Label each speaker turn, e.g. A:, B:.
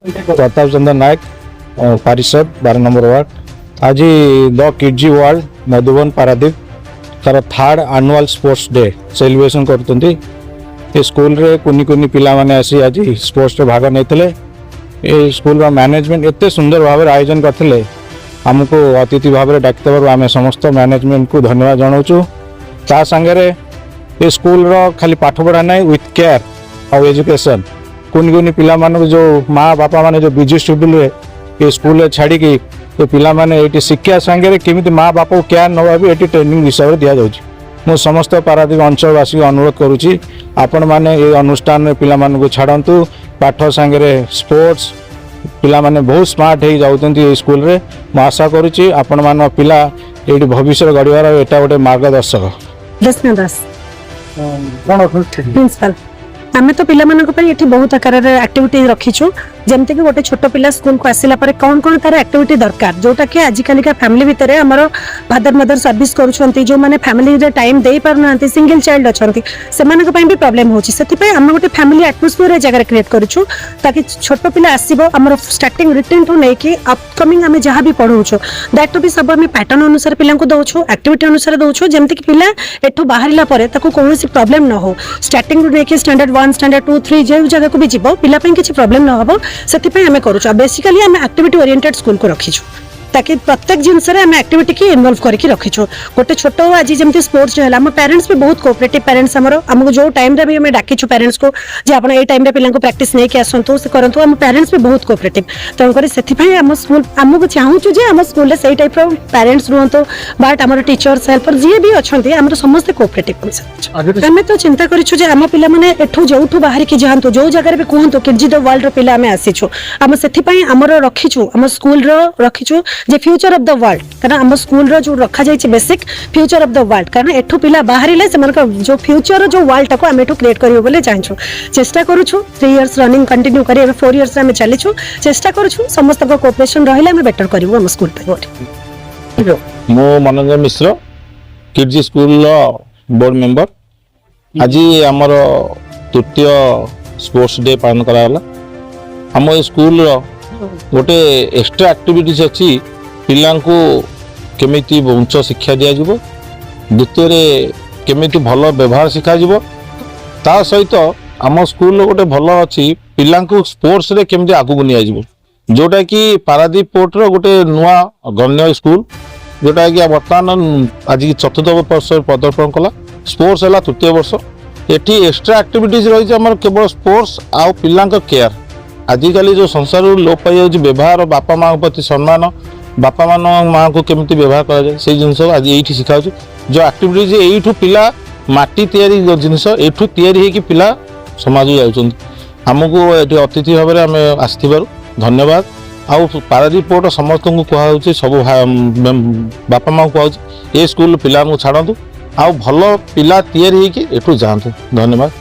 A: प्रताप चंद्र नायक पारिषद 12 number ward आज the Kidzy world Madhuban Paradip तार 3rd annual sports day celebration करते school रे कुनी कुनी पिला माने आसी आज स्पोर्ट्स रे भाग नेतले ए स्कूल रा मैनेजमेंट एते सुंदर भाव आयोजन करथिले हमको अतिथि भाव डाकिबार आम समस्त मैनेजमेंट को धन्यवाद जनाऊँ ता संगे ये स्कूल रो खाली पाठ पढ़ा ना विथ केयर और एजुकेशन कुनी कुनी पिला माने जो माँ बापा माने जो बिजी शेड्यूल ये स्कूल छाड़ी तो पिला माने ये शिक्षा संगे केमी माँ बाप को केयर नवा भी ये ट्रेनिंग हिसाब से दि जाऊँगी मु समस्त पारादीप अंचलवासी अनुरोध करुच्ची आपण मैंने ये अनुष्ठान में पिला माने को छाड़तु पाठ संगे स्पोर्ट्स पिला माने बहुत स्मार्ट हो जाऊँ स्कूल रे मु आशा करुच्ची आपण मान पिला ये भविष्य गढ़वार एटा गोटे मार्गदर्शक
B: दास प्रिंसिपल आम तो पिला बहुत आकार एक्टिविटी रखीचु जमती कि गोटे छोट पिला स्कूल को आसिला परे कौन कौन तार एक्टिविटी दरकार जोटा कि आजिकल का फैमिली भितर आमर फादर मदर सर्विस करुछंती जो माने फैमिली रे टाइम दे पारनांती सिंगल चाइल्ड अछंती सेमानक पई भी प्रॉब्लम होची सेति आम गोटे फैमिली एटमॉस्फियर जगह क्रिएट करूछु ताकि छोट पिला आसीबो हमर स्टार्टिंग रिटर्न टू नै कि अपकमिंग आमे जहां भी पढौछु दैट भी सब आमे पैटर्न अनुसार पिला को दउछु एक्टिविटी अनुसार दउछु जेमति कि पिला एठो बाहरिला परे ताको कोनोसी प्रॉब्लम न हो स्टार्टिंग रू नै कि स्टैंडर्ड 1 स्टैंडर्ड 2 3 जे जगह को भी जीवो पिला पई किछि प्रॉब्लम न होबो से आम करूँ बेसिकली आम एक्टिविटी ओरिएंटेड स्कूल को रखीचु ताकि प्रत्येक जिनस एक्टिविटी की इन्वॉल्व करके रखीचु गोटे छोट आज जमी स्पोर्ट्स है आम पेरेंट्स भी बहुत कोऑपरेटिव पेरेंट्स आमको जो टाइम रे भी आम डाकिचु पेरेंट्स को जे आप ये टाइम पिला प्रैक्टिस नहीं आसतु से करूँ आम पेरेंट्स भी बहुत कोऑपरेटिव तेणुकर से आम स्कूल आमको चाहूँ जे आम स्कूल से टाइप पेरेंट्स रुहतु बाट आम टीचर्स हेल्पर जी भी अच्छा आम समस्त कोऑपरेटिव आम तो चिंता करूँ आम पिला एठू जो बाहर की जातु जो जगह भी कहतु किड्जी द वर्ल्ड पिला आम आसीचु आम से आम रखीचु आम स्कूल रखीचु जे फ्यूचर ऑफ द वर्ल्ड कारण आम स्कूल रो जो रखा जाय basic future of the world कारण एठू पिला बाहरिले जो फ्यूचर जो वर्ल्ड टाको आम एठू क्रिएट करियो बोले चाहछु चेष्टा करूछु 3 इयर्स रनिंग कंटिन्यू करी 4 इयर्स में चलीछु चेष्टा करूछु समस्त को कोऑपरेशन रहिले हम बेटर करिवो हम स्कूल पे
A: मो Manoj Mishra Kidzy school board member आज आमर तृतीय स्पोर्ट्स डे पालन कराला आम स्कूल गोटे एक्स्ट्रा एक्टिविटीज अच्छी पिला को केमिति उच्च शिक्षा दि जाव द्वितीय केमिति भल व्यवहार शिखा ता सहित आम स्कूल गोटे भल अच्छी पिला स्पोर्ट्स रे केमिति आगु नि जोटा कि पारादीप पोर्ट रो गोटे नुआ गण्य स्कूल जोटा कि बर्तमान आज चतुर्थ वर्ष पदार्पण कला स्पोर्ट्स है तृतीय वर्ष एटी एक्स्ट्रा एक्टिविटीज रही आम केवल स्पोर्ट्स आउ पिला केयर आजिकल जो संसार लोप पाई व्यवहार बापा माँ प्रति सम्मान बापा मान माँ को केमिति व्यवहार करा से जिन आज ये शिखा जो एक्टिविटीज यू पिला माटी तैयारी जिनस एठू तैयारी पिला समाज जामको ये अतिथि भाव में आम आसबार धन्यवाद आउ पारादीप पोर्ट समस्त को कहुच्छे सब बापा माँ को कहुच्छे ये स्कूल पिला छाड़ू आउ भल पिला तैयारी एठू जातु धन्यवाद।